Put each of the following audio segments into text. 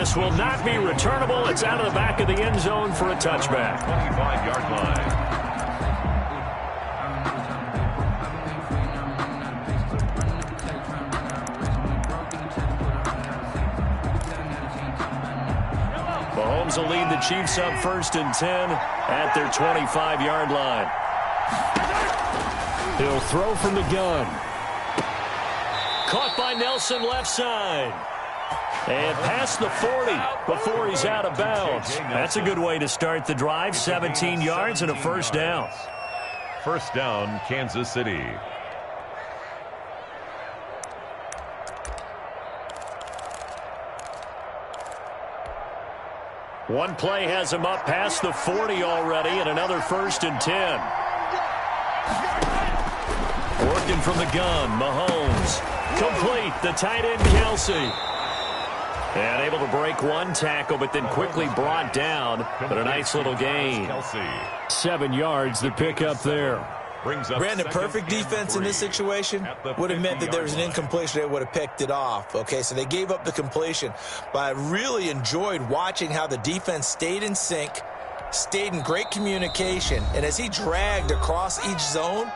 This will not be returnable. It's out of the back of the end zone for a touchback. 25-yard line. Mahomes will lead the Chiefs up 1st and 10 at their 25-yard line. He'll throw from the gun. Caught by Nelson left side. And past the 40 before he's out of bounds. That's a good way to start the drive. 17 yards and a first down. First down, Kansas City. One play has him up past the 40 already, and another 1st and 10. Working from the gun, Mahomes. Complete, the tight end, Kelsey. And able to break one tackle, but then quickly brought down. But a nice little gain. 7 yards, the pickup there. Brandon, perfect defense in this situation would have meant that there was an incompletion. They would have picked it off. Okay, so they gave up the completion. But I really enjoyed watching how the defense stayed in sync, stayed in great communication. And as he dragged across each zone,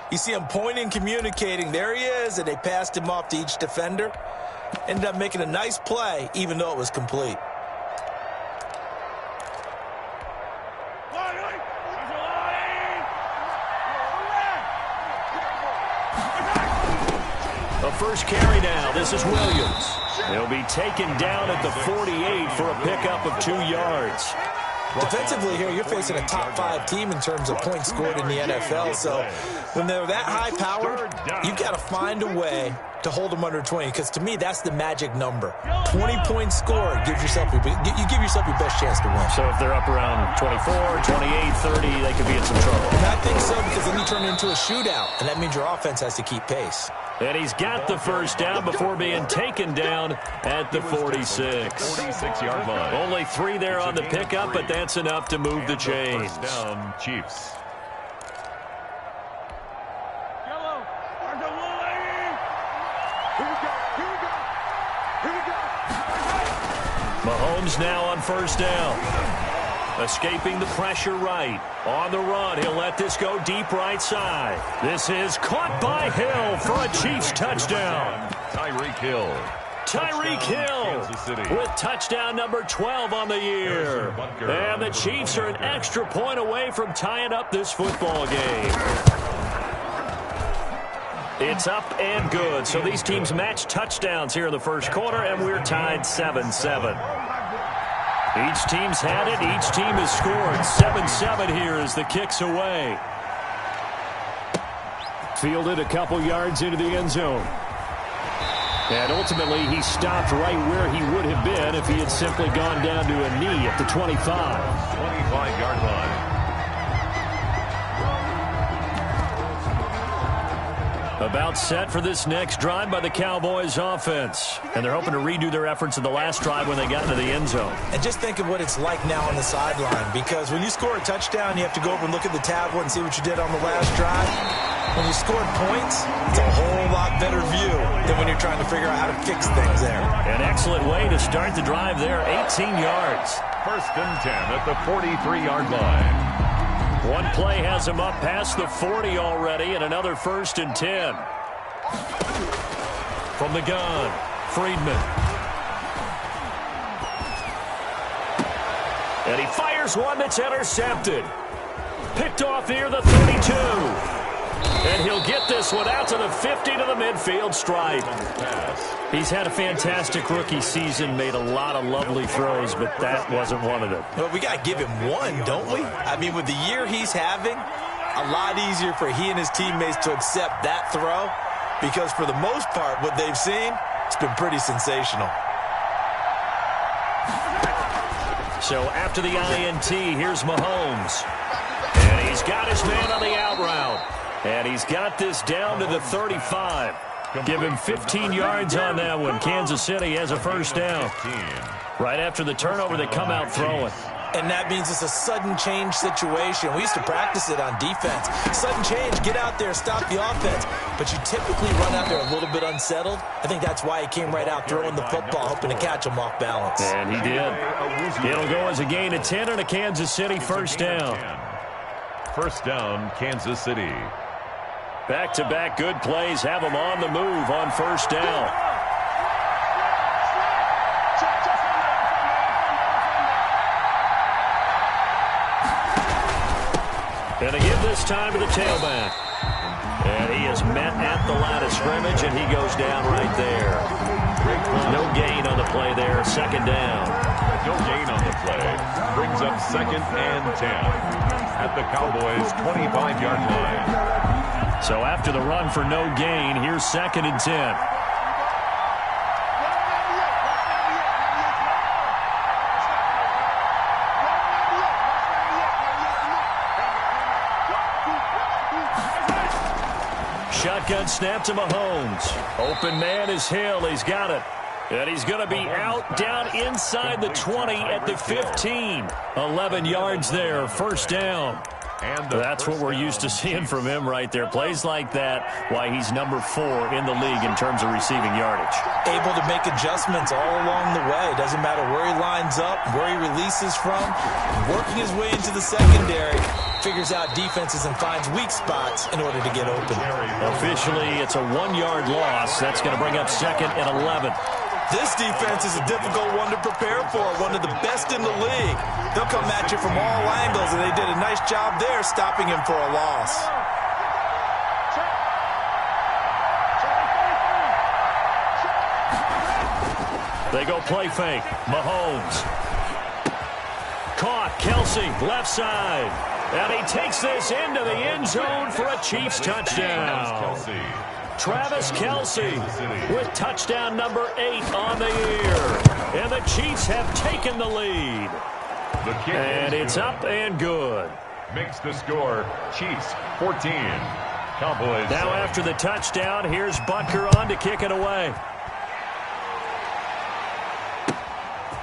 you see him pointing, communicating. There he is, and they passed him off to each defender. Ended up making a nice play, even though it was complete. The first carry now. This is Williams. He'll be taken down at the 48 for a pickup of 2 yards. Defensively here, you're facing a top 5 team in terms of points scored in the NFL. So when they're that high powered, you've got to find a way to hold them under 20, because to me, that's the magic number. 20 points scored gives you give yourself your best chance to win. So if they're up around 24, 28, 30, they could be in some trouble. And I think so, because then you turn it into a shootout, and that means your offense has to keep pace. And he's got the first down before being taken down at the 46. 46-yard line. Only 3 there on the pickup, but that's enough to move the chains. First down, Chiefs. Mahomes now on first down. Escaping the pressure right. On the run, he'll let this go deep right side. This is caught by Hill for a Chiefs touchdown. Tyreek Hill. Tyreek Hill with touchdown number 12 on the year. And the Chiefs are an extra point away from tying up this football game. It's up and good. So these teams match touchdowns here in the first quarter, and we're tied 7-7. Each team's had it. Each team has scored. 7-7 here as the kick's away. Fielded a couple yards into the end zone. And ultimately, he stopped right where he would have been if he had simply gone down to a knee at the 25. 25-yard line. About set for this next drive by the Cowboys offense. And they're hoping to redo their efforts in the last drive when they got into the end zone. And just think of what it's like now on the sideline, because when you score a touchdown, you have to go over and look at the tablet and see what you did on the last drive. When you scored points, it's a whole lot better view than when you're trying to figure out how to fix things there. An excellent way to start the drive there, 18 yards. First and 10 at the 43-yard line. One play has him up past the 40 already, and another 1st and 10. From the gun, Friedman. And he fires one that's intercepted. Picked off near the 32. And he'll get this one out to the 50 to the midfield stripe. He's had a fantastic rookie season, made a lot of lovely throws, but that wasn't one of them. Well, we got to give him one, don't we? I mean, with the year he's having, a lot easier for he and his teammates to accept that throw, because for the most part, what they've seen, it's been pretty sensational. So after the INT, here's Mahomes. And he's got his man on the out route. And he's got this down to the 35. Give him 15 yards on that one. Kansas City has a first down. Right after the turnover, they come out throwing. And that means it's a sudden change situation. We used to practice it on defense. Sudden change, get out there, stop the offense. But you typically run out there a little bit unsettled. I think that's why he came right out throwing the football, hoping to catch him off balance. And he did. It'll go as a gain of 10 and a Kansas City first down. First down, Kansas City. Back-to-back good plays have them on the move on first down. And they give this time to the tailback. And he is met at the line of scrimmage, and he goes down right there. No gain on the play there, second down. No gain on the play. Brings up second and 10 at the Cowboys' 25-yard line. So after the run for no gain, here's second and 10. Shotgun snap to Mahomes. Open man is Hill. He's got it. And he's going to be out down inside the 20 at the 15. 11 yards there. First down. And that's what we're used to seeing from him right there. Plays like that, why he's number 4 in the league in terms of receiving yardage. Able to make adjustments all along the way. Doesn't matter where he lines up, where he releases from. Working his way into the secondary. Figures out defenses and finds weak spots in order to get open. Officially, it's a 1-yard loss. That's going to bring up second and 11. This defense is a difficult one to prepare for, one of the best in the league. They'll come at you from all angles, and they did a nice job there stopping him for a loss. They go play fake. Mahomes. Caught. Kelsey, left side. And he takes this into the end zone for a Chiefs touchdown. Travis Kelsey with touchdown number 8 on the year. And the Chiefs have taken the lead. And it's up and good. Makes the score Chiefs 14. Cowboys. Now after the touchdown, here's Butker on to kick it away.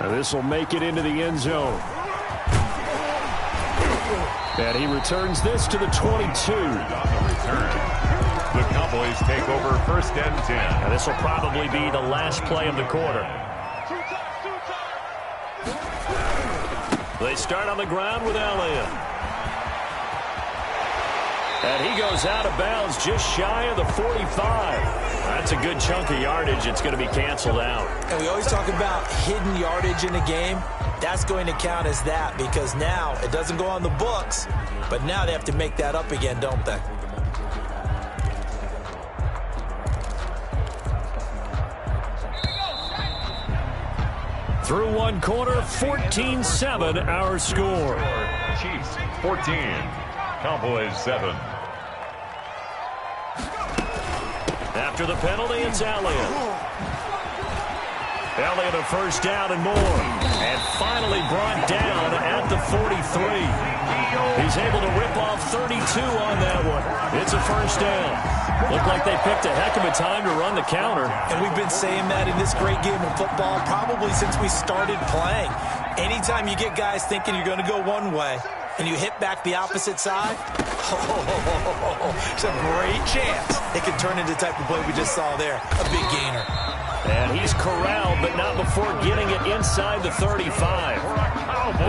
Now this will make it into the end zone. And he returns this to the 22. The Cowboys take over first and 10. Now this will probably be the last play of the quarter. They start on the ground with Elliott. And he goes out of bounds just shy of the 45. That's a good chunk of yardage. It's going to be canceled out. And we always talk about hidden yardage in a game. That's going to count as that because now it doesn't go on the books, but now they have to make that up again, don't they? Through one quarter, 14-7 our score. Chiefs 14, Cowboys 7. After the penalty, it's Elliott. Elliott a first down and more. And finally brought down at the 43. He's able to rip off 32 on that one. It's a first down. Looked like they picked a heck of a time to run the counter. And we've been saying that in this great game of football probably since we started playing. Anytime you get guys thinking you're going to go one way and you hit back the opposite side, it's a great chance it can turn into the type of play we just saw there, a big gainer. And he's corralled, but not before getting it inside the 35.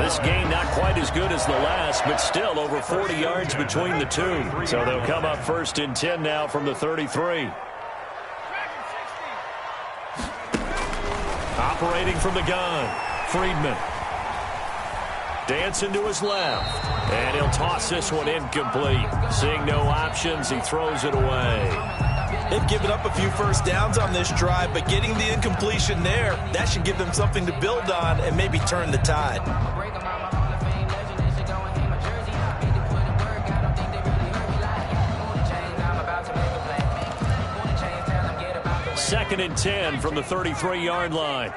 This game not quite as good as the last, but still over 40 yards between the two. So they'll come up first and 10 now from the 33. Operating from the gun, Friedman. Dancing to his left. And he'll toss this one incomplete. Seeing no options, he throws it away. They've given up a few first downs on this drive, but getting the incompletion there, that should give them something to build on and maybe turn the tide. Second and 10 from the 33-yard line.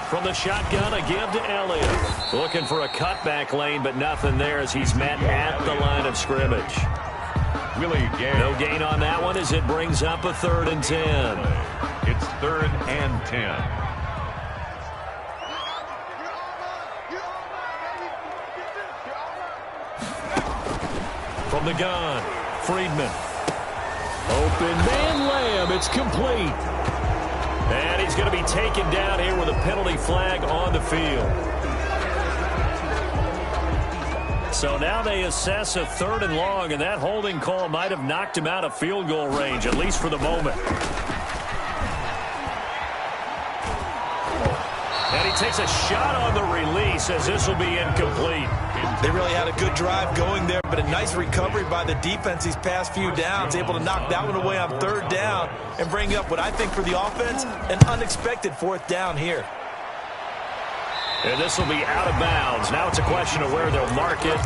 From the shotgun, a give to Elliott. Looking for a cutback lane, but nothing there as he's met at the line of scrimmage. No gain on that one as it brings up a 3rd and 10. It's 3rd and 10. From the gun, Friedman. Open man layup. It's complete. And he's going to be taken down here with a penalty flag on the field. So now they assess a 3rd and long, and that holding call might have knocked him out of field goal range, at least for the moment. And he takes a shot on the release as this will be incomplete. They really had a good drive going there, but a nice recovery by the defense these past few downs, able to knock that one away on 3rd down and bring up what I think for the offense, an unexpected 4th down here. And this will be out of bounds. Now it's a question of where they'll mark it.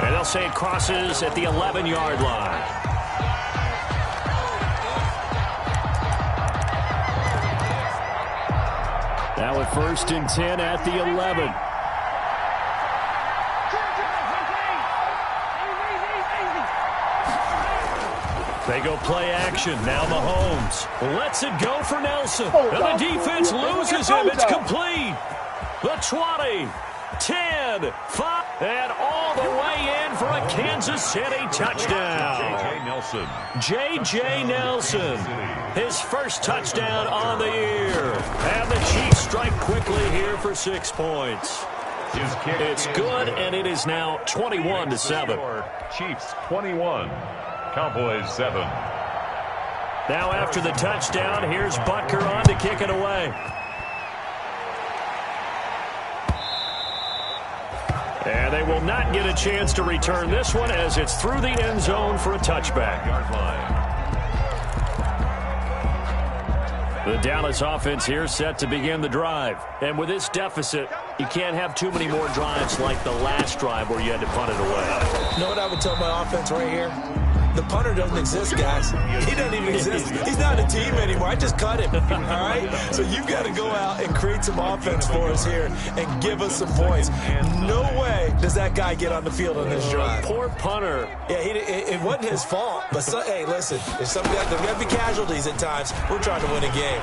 And they'll say it crosses at the 11-yard line. Now with 1st and 10 at the 11. They go play action. Now Mahomes lets it go for Nelson. And the defense loses him. It's complete. The 20, 10, 5, and all the way in for a Kansas City touchdown. J.J. Nelson. J.J. Nelson, his first touchdown on the year. And the Chiefs strike quickly here for 6 points. It's good, and it is now 21-7. Chiefs 21, Cowboys 7. Now after the touchdown, here's Butker on to kick it away. And they will not get a chance to return this one as it's through the end zone for a touchback. The Dallas offense here set to begin the drive. And with this deficit, you can't have too many more drives like the last drive where you had to punt it away. You know what I would tell my offense right here? The punter doesn't exist, guys. He doesn't even exist. He's not a team anymore. I just cut him, all right? So you've got to go out and create some offense for us here and give us some points. No way does that guy get on the field on this drive. Poor punter. Yeah, it wasn't his fault. But, hey, listen, there's got to be casualties at times. We're trying to win a game.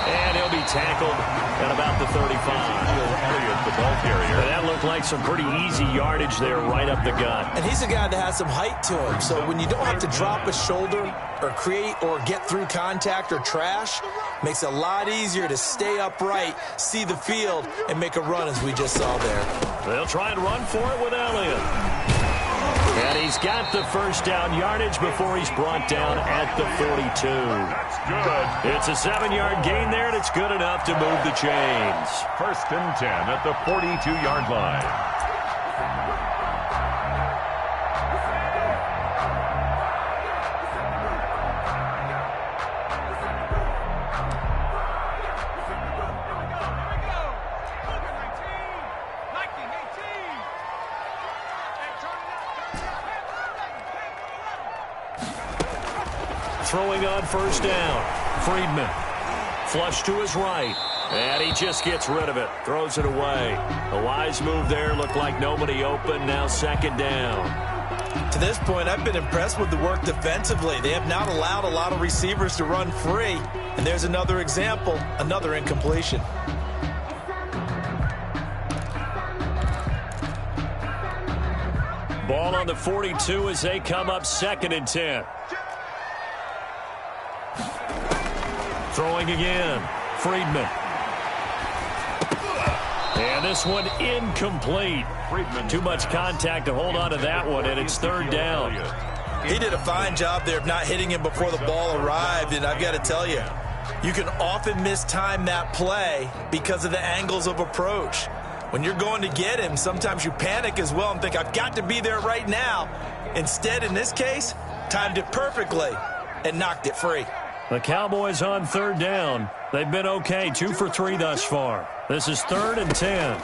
And he'll be tackled at about the 35. The ball carrier. And that looked like some pretty easy yardage there right up the gut. And he's a guy that has some height to him. So when you don't have to drop a shoulder or create or get through contact or trash, makes it a lot easier to stay upright, see the field, and make a run as we just saw there. They'll try and run for it with Elliott. And he's got the first down yardage before he's brought down at the 42. That's good. It's a 7-yard gain there, and it's good enough to move the chains. 1st and 10 at the 42-yard line. Throwing on 1st down. Friedman. Flush to his right. And he just gets rid of it. Throws it away. A wise move there. Looked like nobody open. Now 2nd down. To this point, I've been impressed with the work defensively. They have not allowed a lot of receivers to run free. And there's another example, another incompletion. Ball on the 42 as they come up 2nd and 10. Throwing again. Friedman. And this one incomplete. Friedman. Too much contact to hold on to that one, and it's 3rd down. He did a fine job there of not hitting him before the ball arrived, and I've got to tell you, you can often mistime that play because of the angles of approach. When you're going to get him, sometimes you panic as well and think, I've got to be there right now. Instead, in this case, timed it perfectly and knocked it free. The Cowboys on 3rd down. They've been okay, 2 for 3 thus far. This is 3rd and 10.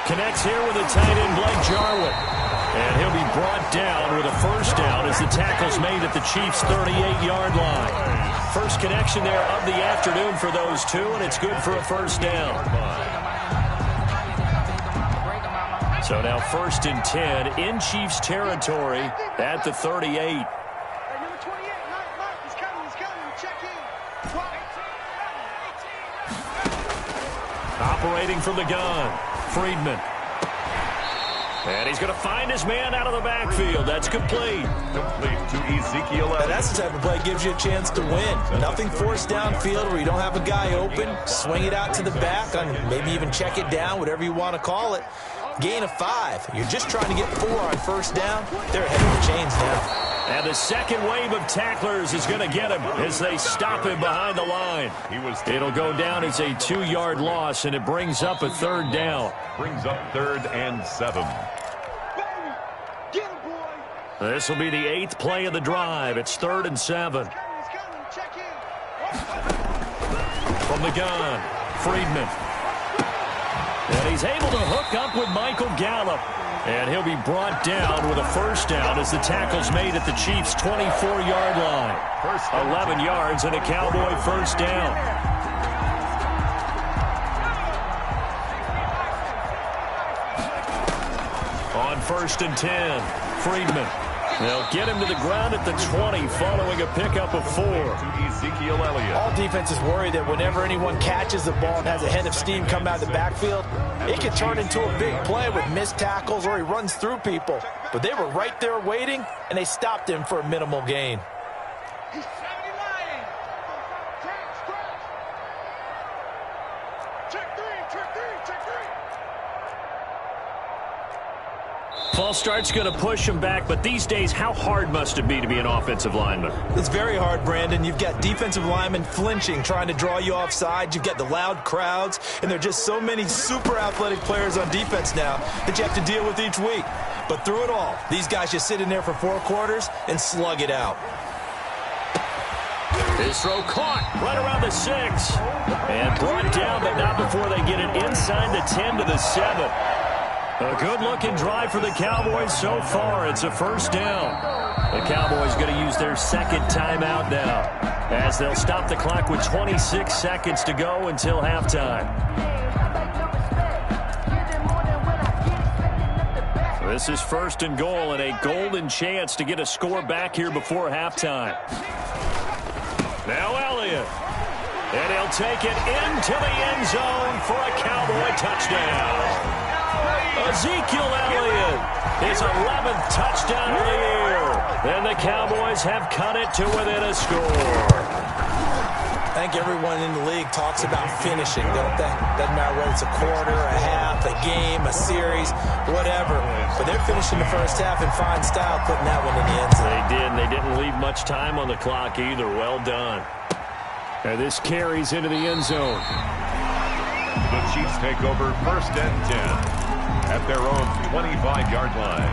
Connects here with a tight end, Blake Jarwin. And he'll be brought down with a 1st down as the tackle's made at the Chiefs' 38-yard line. First connection there of the afternoon for those two, and it's good for a 1st down. So now 1st and 10 in Chiefs territory at the 38. Operating from the gun. Friedman. And he's going to find his man out of the backfield. That's complete. Complete to Ezekiel Elliott. That's the type of play that gives you a chance to win. Nothing forced downfield where you don't have a guy open. Swing it out to the back, maybe even check it down, whatever you want to call it. Gain of 5. You're just trying to get 4 on first down. They're ahead of the chains now. And the second wave of tacklers is going to get him as they stop him behind the line. It'll go down as a 2-yard loss, and it brings up a 3rd down. Brings up 3rd and 7. This will be the 8th play of the drive. It's 3rd and 7. From the gun, Friedman. And he's able to hook up with Michael Gallup. And he'll be brought down with a first down as the tackle's made at the Chiefs' 24-yard line. 11 yards and a Cowboy first down. On 1st and 10, Friedman. They'll get him to the ground at the 20 following a pickup of 4. To Ezekiel Elliott. All defenses worry that whenever anyone catches the ball and has a head of steam come out of the backfield, it can turn into a big play with missed tackles or he runs through people. But they were right there waiting, and they stopped him for a minimal gain. False start's going to push him back, but these days, how hard must it be to be an offensive lineman? It's very hard, Brandon. You've got defensive linemen flinching, trying to draw you offside. You've got the loud crowds, and there are just so many super athletic players on defense now that you have to deal with each week. But through it all, these guys just sit in there for 4 quarters and slug it out. His throw caught right around the 6. And brought down, but not before they get it inside the 10 to the 7. A good-looking drive for the Cowboys so far. It's a first down. The Cowboys going to use their 2nd timeout now as they'll stop the clock with 26 seconds to go until halftime. This is 1st and goal and a golden chance to get a score back here before halftime. Now Elliott. And he'll take it into the end zone for a Cowboy touchdown. Ezekiel Elliott, his 11th touchdown of the year. And the Cowboys have cut it to within a score. I think everyone in the league talks about finishing, don't they? Doesn't matter whether it's a quarter, a half, a game, a series, whatever. But they're finishing the first half in fine style, putting that one in the end zone. They did, and they didn't leave much time on the clock either. Well done. And this carries into the end zone. The Chiefs take over 1st and 10. At their own 25-yard line.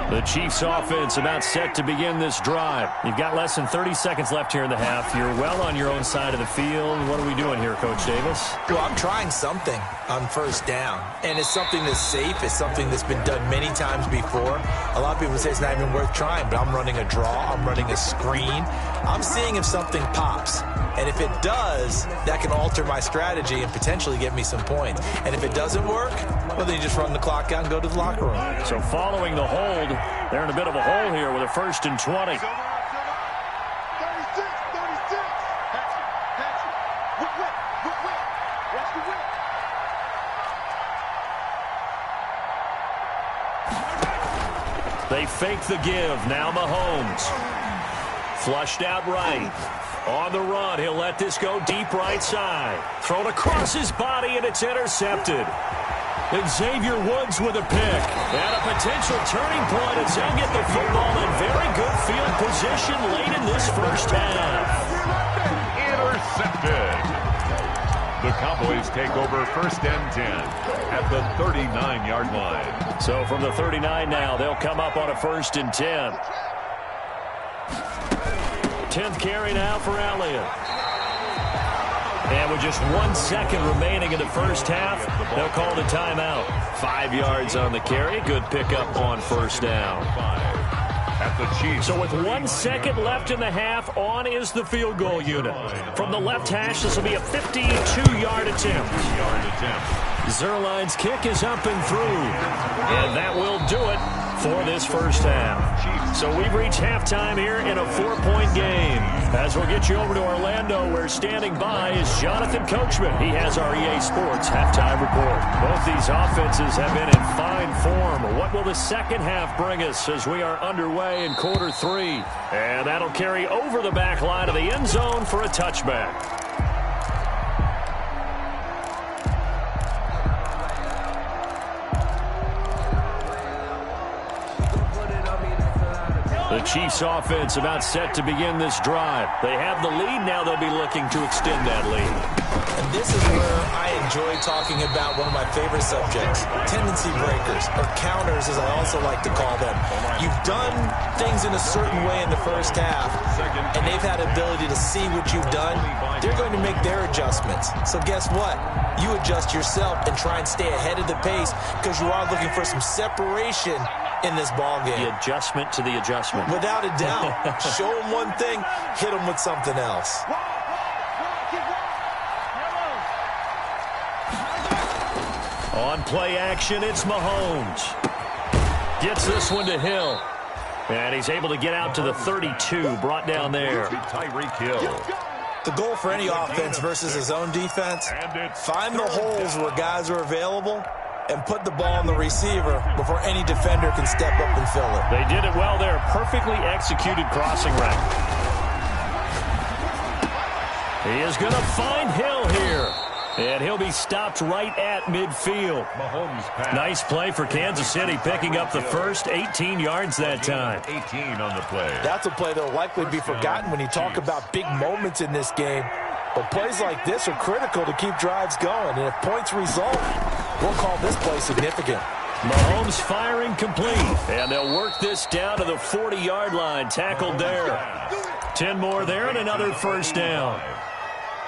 The Chiefs offense about set to begin this drive. You've got less than 30 seconds left here in the half. You're well on your own side of the field. What are we doing here, Coach Davis? Well, I'm trying something on first down, and it's something that's safe. It's something that's been done many times before. A lot of people say it's not even worth trying, but I'm running a draw. I'm running a screen. I'm seeing if something pops. And if it does, that can alter my strategy and potentially get me some points. And if it doesn't work, well, then you just run the clock out and go to the locker room. So following the hold, they're in a bit of a hole here with a 1st and 20. They fake the give. Now Mahomes. Flushed out right. On the run, he'll let this go deep right side. Thrown across his body, and it's intercepted. And Xavier Woods with a pick. And a potential turning point as they'll get the football in very good field position late in this first half. Intercepted. The Cowboys take over 1st and 10 at the 39-yard line. So from the 39 now, they'll come up on a 1st and 10. 10th carry now for Elliott. And with just 1 second remaining in the first half, they'll call the timeout. 5 yards on the carry. Good pickup on first down. At the Chiefs. So with 1 second left in the half, on is the field goal unit. From the left hash, this will be a 52-yard attempt. Zerline's kick is up and through. And that will do it for this first half. So we've reached halftime here in a 4-point game. As we'll get you over to Orlando, where standing by is Jonathan Coachman. He has our EA Sports halftime report. Both these offenses have been in fine form. What will the second half bring us as we are underway in quarter 3? And that'll carry over the back line of the end zone for a touchback. The Chiefs offense about set to begin this drive. They have the lead. Now they'll be looking to extend that lead. And this is where I enjoy talking about one of my favorite subjects, tendency breakers, or counters as I also like to call them. You've done things in a certain way in the first half, and they've had ability to see what you've done. They're going to make their adjustments. So guess what? You adjust yourself and try and stay ahead of the pace because you are looking for some separation in this ball game. The adjustment to the adjustment. Without a doubt. Show them one thing, hit them with something else. On play action, it's Mahomes. Gets this one to Hill. And he's able to get out to the 32, brought down there. Tyreek Hill. The goal for any offense versus his own defense, find the holes where guys are available and put the ball on the receiver before any defender can step up and fill it. They did it well there. Perfectly executed crossing route. He is going to find Hill here. And he'll be stopped right at midfield. Nice play for Kansas City, picking up the first 18 yards that time. 18 on the play. That's a play that will likely be forgotten when you talk about big moments in this game. But plays like this are critical to keep drives going. And if points result, we'll call this play significant. Mahomes firing complete. And they'll work this down to the 40-yard line. Tackled there. 10 more there and another first down.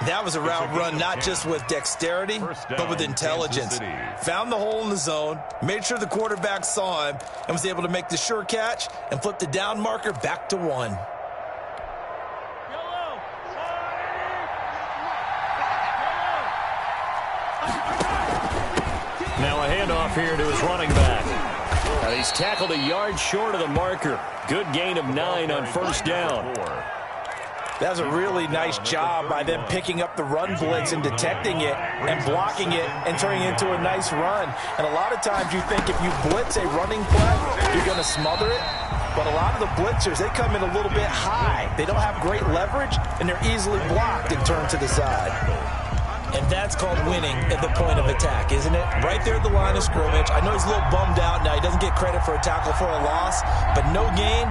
That was a route run not just with dexterity, but with intelligence. Found the hole in the zone, made sure the quarterback saw him, and was able to make the sure catch and flip the down marker back to 1. Now a handoff here to his running back. He's tackled a yard short of the marker. Good gain of 9 on first down. That was a really nice job by them picking up the run blitz and detecting it and blocking it and turning it into a nice run. And a lot of times you think if you blitz a running play, you're going to smother it. But a lot of the blitzers, they come in a little bit high. They don't have great leverage, and they're easily blocked and turned to the side. And that's called winning at the point of attack, isn't it? Right there at the line of scrimmage. I know he's a little bummed out now. He doesn't get credit for a tackle for a loss, but no gain.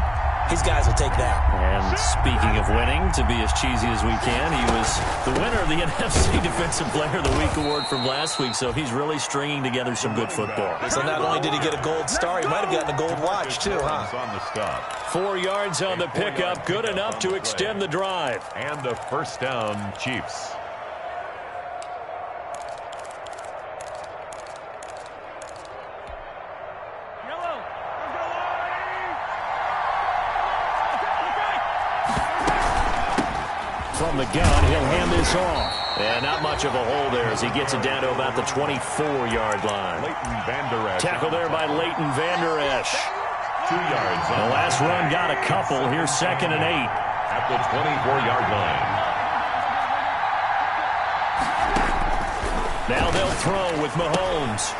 His guys will take that. And speaking of winning, to be as cheesy as we can, he was the winner of the NFC Defensive Player of the Week award from last week, so he's really stringing together some good football. So not only did he get a gold star, he might have gotten a gold watch too, huh? 4 yards on the pickup, good enough to extend the drive. And the first down, Chiefs. From the gun, he'll hand this off. And not much of a hole there as he gets it down to about the 24-yard line. Tackle there by Leighton Vander Esch. 2 yards. The last run got a couple. Here's 2nd and 8. At the 24-yard line. Now they'll throw with Mahomes.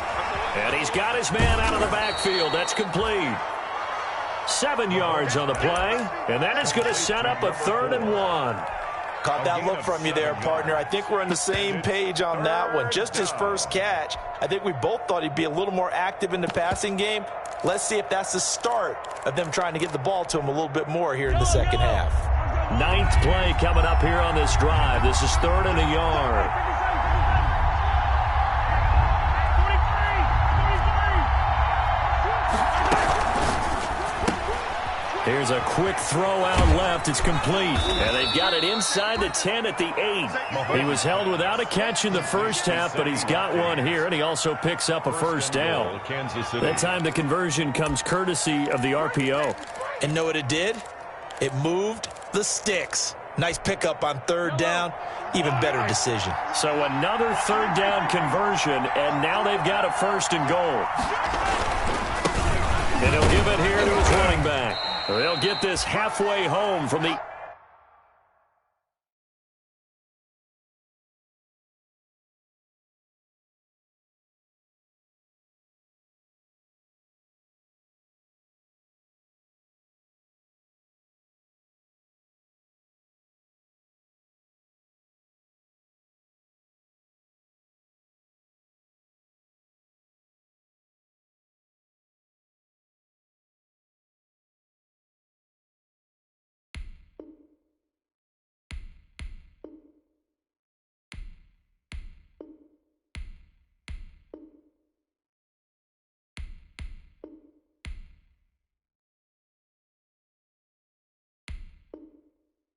And he's got his man out of the backfield. That's complete. 7 yards on the play. And that is going to set up a 3rd and 1. Caught that look from you there, partner. I think we're on the same page on that one. Just his first catch. I think we both thought he'd be a little more active in the passing game. Let's see if that's the start of them trying to get the ball to him a little bit more here in the second half. 9th play coming up here on this drive. This is 3rd and a yard. Here's a quick throw out left. It's complete. And they've got it inside the 10 at the 8. He was held without a catch in the first half, but he's got one here, and he also picks up a first down. That time the conversion comes courtesy of the RPO. And know what it did? It moved the sticks. Nice pickup on 3rd down. Even better decision. So another 3rd down conversion, and now they've got a 1st and goal. And he'll give it here to his running back. They'll get this halfway home from the...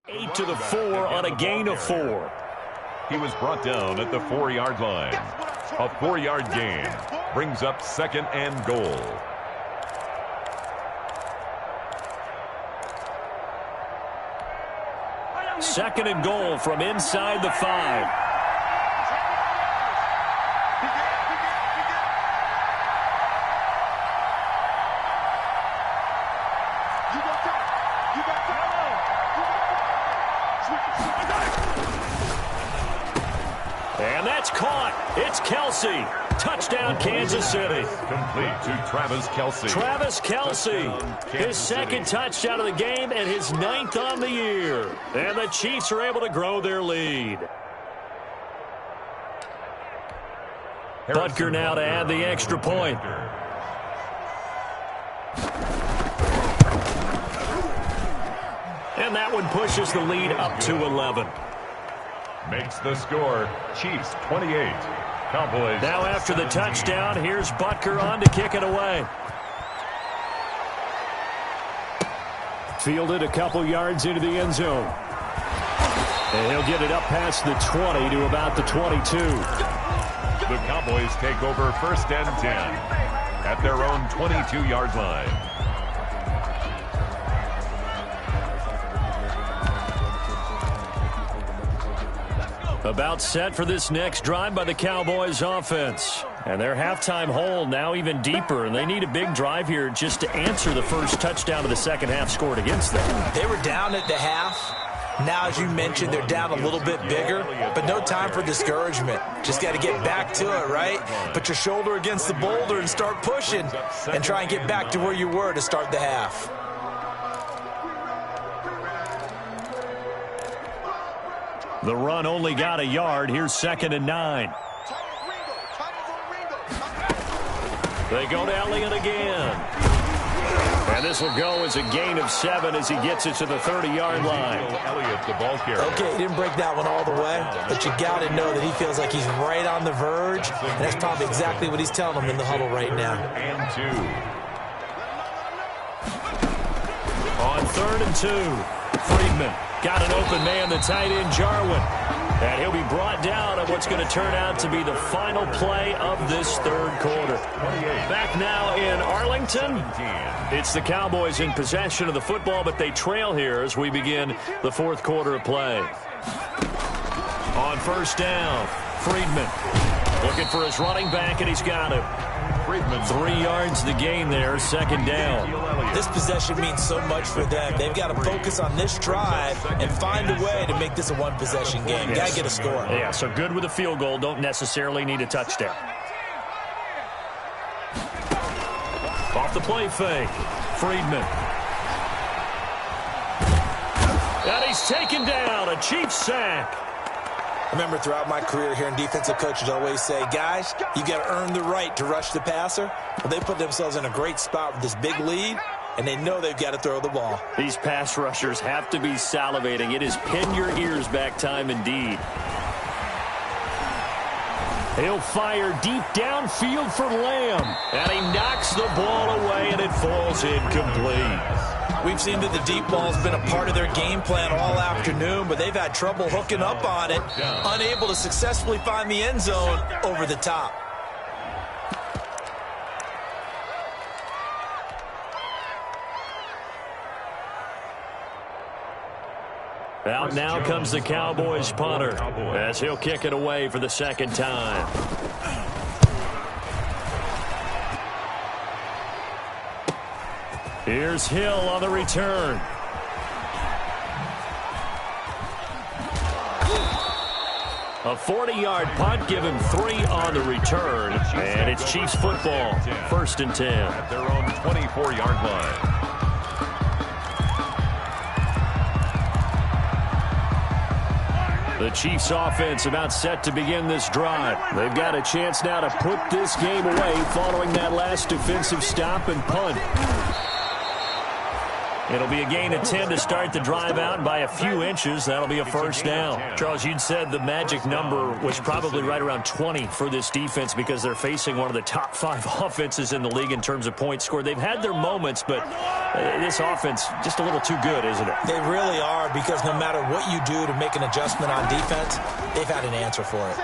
Eight to the 4 on a gain of 4. He was brought down at the 4-yard line. A 4-yard gain brings up 2nd and goal. Second and goal from inside the 5. And that's caught. It's Kelsey. Touchdown, Kansas City. Complete to Travis Kelsey. Travis Kelsey, his second touchdown of the game and his 9th on the year. And the Chiefs are able to grow their lead. Butker now to add the extra point. And that one pushes the lead up to 11. Makes the score, Chiefs 28, Cowboys. Now after the touchdown, here's Butker on to kick it away. Fielded a couple yards into the end zone. And he'll get it up past the 20 to about the 22. The Cowboys take over 1st and 10 at their own 22-yard line. About set for this next drive by the Cowboys offense. And their halftime hole now even deeper, and they need a big drive here just to answer the first touchdown of the second half scored against them. They were down at the half. Now, as you mentioned, they're down a little bit bigger, but no time for discouragement. Just got to get back to it, right? Put your shoulder against the boulder and start pushing and try and get back to where you were to start the half. The run only got a yard. Here's 2nd and 9. They go to Elliott again. And this will go as a gain of 7 as he gets it to the 30-yard line. Elliott, the ball carrier. Okay, he didn't break that one all the way, but you got to know that he feels like he's right on the verge, and that's probably exactly what he's telling them in the huddle right now. And 2. On 3rd and 2, Friedman got an open man, the tight end Jarwin. And he'll be brought down at what's going to turn out to be the final play of this 3rd quarter. Back now in Arlington, it's the Cowboys in possession of the football, but they trail here as we begin the 4th quarter of play. On 1st down, Friedman looking for his running back, and he's got him. Friedman, 3 yards the gain there, 2nd down. This possession means so much for them. They've got to focus on this drive and find a way to make this a one-possession game. Got to get a score. Yeah, so good with a field goal. Don't necessarily need a touchdown. Off the play fake, Friedman. And he's taken down, a Chiefs sack. I remember throughout my career hearing defensive coaches always say, guys, you got to earn the right to rush the passer. Well, they put themselves in a great spot with this big lead, and they know they've got to throw the ball. These pass rushers have to be salivating. It is pin your ears back time indeed. He'll fire deep downfield for Lamb, and he knocks the ball away, and it falls incomplete. We've seen that the deep ball has been a part of their game plan all afternoon, but they've had trouble hooking up on it, unable to successfully find the end zone over the top. Out now comes the Cowboys punter as he'll kick it away for the 2nd time. Here's Hill on the return. A 40-yard punt, give him 3 on the return. And it's Chiefs football, 1st and 10. At their own 24-yard line. The Chiefs offense about set to begin this drive. They've got a chance now to put this game away following that last defensive stop and punt. It'll be a gain of 10 to start the drive out, and by a few inches, that'll be a first down. Charles, you'd said the magic number was probably right around 20 for this defense because they're facing one of the top 5 offenses in the league in terms of points scored. They've had their moments, but this offense just a little too good, isn't it? They really are, because no matter what you do to make an adjustment on defense, they've had an answer for it.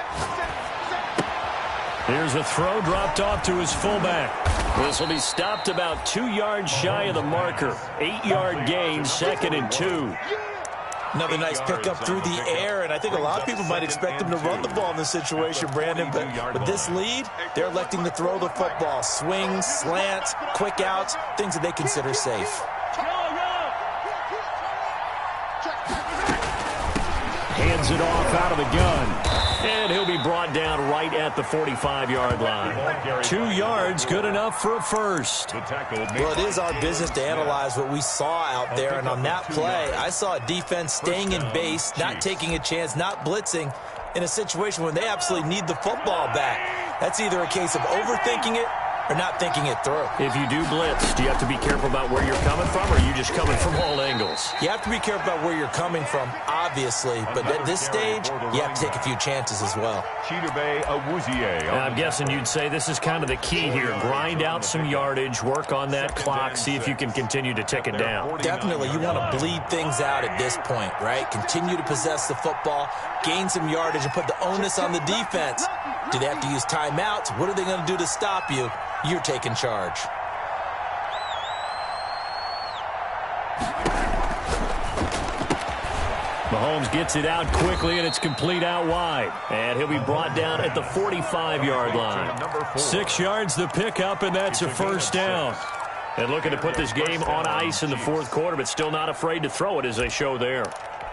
Here's a throw dropped off to his fullback. This will be stopped about 2 yards shy of the marker. 8-yard gain, 2nd and 2. Another nice pickup through the air, and I think a lot of people might expect him to run the ball in this situation, Brandon, but with this lead, they're electing to throw the football. Swings, slants, quick outs, things that they consider safe. Hands it off out of the gun. And he'll be brought down right at the 45-yard line. 2 yards, good enough for a first. Well, it is our business to analyze what we saw out there, and on that play, I saw a defense staying in base, not taking a chance, not blitzing in a situation where they absolutely need the football back. That's either a case of overthinking it or not thinking it through. If you do blitz, do you have to be careful about where you're coming from, or are you just coming from all angles? You have to be careful about where you're coming from, obviously, but at this stage, you have to take a few chances as well. I'm guessing you'd say this is kind of the key here. Grind out some yardage, work on that clock, see if you can continue to tick it down. Definitely, you want to bleed things out at this point, right? Continue to possess the football, gain some yardage, and put the onus on the defense. Do they have to use timeouts? What are they going to do to stop you? You're taking charge. Mahomes gets it out quickly, and it's complete out wide. And he'll be brought down at the 45-yard line. 6 yards the pickup, and that's a first down. And looking to put this game on ice in the 4th quarter, but still not afraid to throw it as they show there.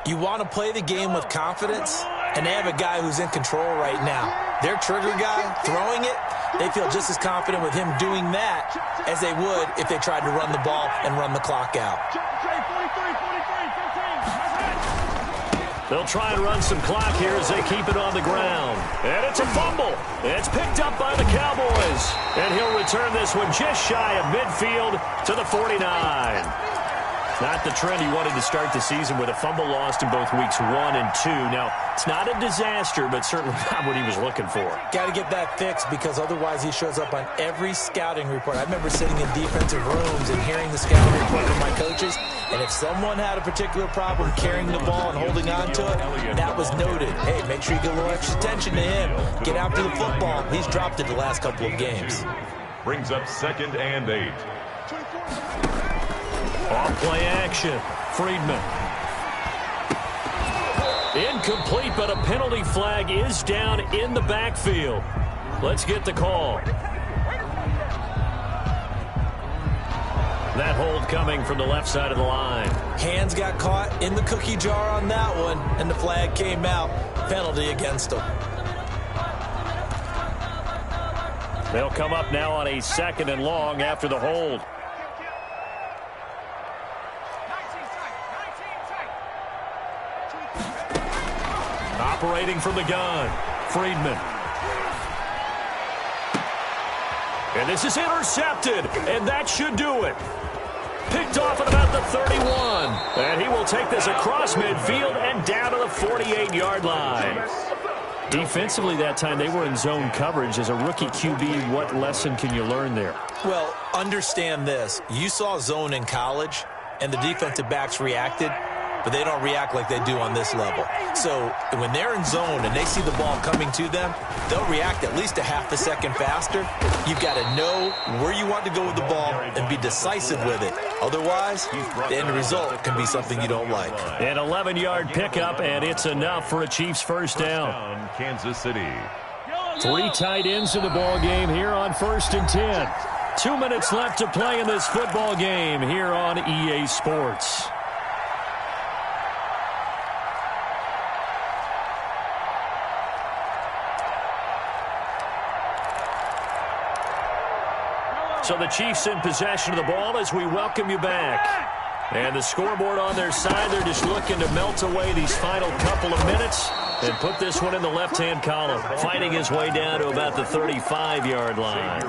You want to play the game with confidence, and they have a guy who's in control right now. Their trigger guy, throwing it, they feel just as confident with him doing that as they would if they tried to run the ball and run the clock out. They'll try and run some clock here as they keep it on the ground. And it's a fumble. It's picked up by the Cowboys. And he'll return this one just shy of midfield to the 49. Not the trend he wanted to start the season with a fumble lost in both weeks 1 and 2. Now, it's not a disaster, but certainly not what he was looking for. Got to get that fixed, because otherwise he shows up on every scouting report. I remember sitting in defensive rooms and hearing the scouting report from my coaches, and if someone had a particular problem carrying the ball and holding on to it, that was noted. Hey, make sure you get a little extra attention to him. Get after the football. He's dropped it the last couple of games. Brings up 2nd and 8. Off play action. Friedman. Incomplete, but a penalty flag is down in the backfield. Let's get the call. That hold coming from the left side of the line. Hands got caught in the cookie jar on that one, and the flag came out. Penalty against them. They'll come up now on a 2nd and long after the hold. Operating from the gun, Friedman. And this is intercepted, and that should do it. Picked off at about the 31. And he will take this across midfield and down to the 48-yard line. Defensively that time, they were in zone coverage. As a rookie QB, what lesson can you learn there? Well, understand this. You saw zone in college, and the defensive backs reacted, but they don't react like they do on this level. So when they're in zone and they see the ball coming to them, they'll react at least a half a second faster. You've got to know where you want to go with the ball and be decisive with it. Otherwise, the end result can be something you don't like. An 11-yard pickup, and it's enough for a Chiefs first down. Kansas City. 3 tight ends in the ball game here on 1st and 10. 2 minutes left to play in this football game here on EA Sports. So the Chiefs in possession of the ball as we welcome you back. And the scoreboard on their side, they're just looking to melt away these final couple of minutes and put this one in the left-hand column. Fighting his way down to about the 35-yard line.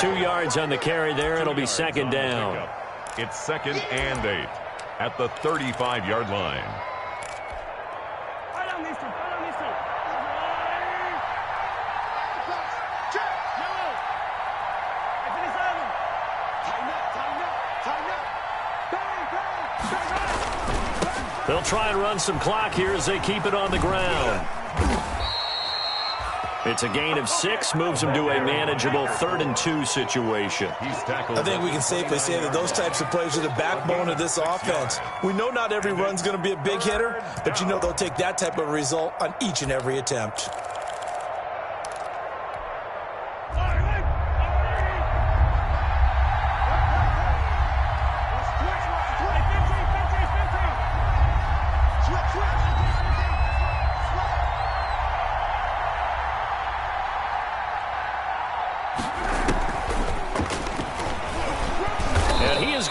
2 yards on the carry there. It'll be second down. It's 2nd and 8 at the 35-yard line. They'll try and run some clock here as they keep it on the ground. It's a gain of 6, moves them to a manageable 3rd and 2 situation. I think we can safely say that those types of plays are the backbone of this offense. We know not every run's going to be a big hitter, but you know they'll take that type of result on each and every attempt.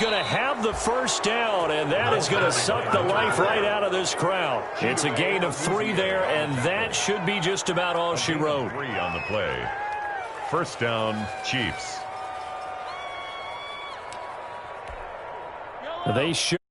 Going to have the first down, and that is going to suck the life right out of this crowd. It's a gain of 3 there, and that should be just about all she wrote. 3 on the play. First down, Chiefs. They should.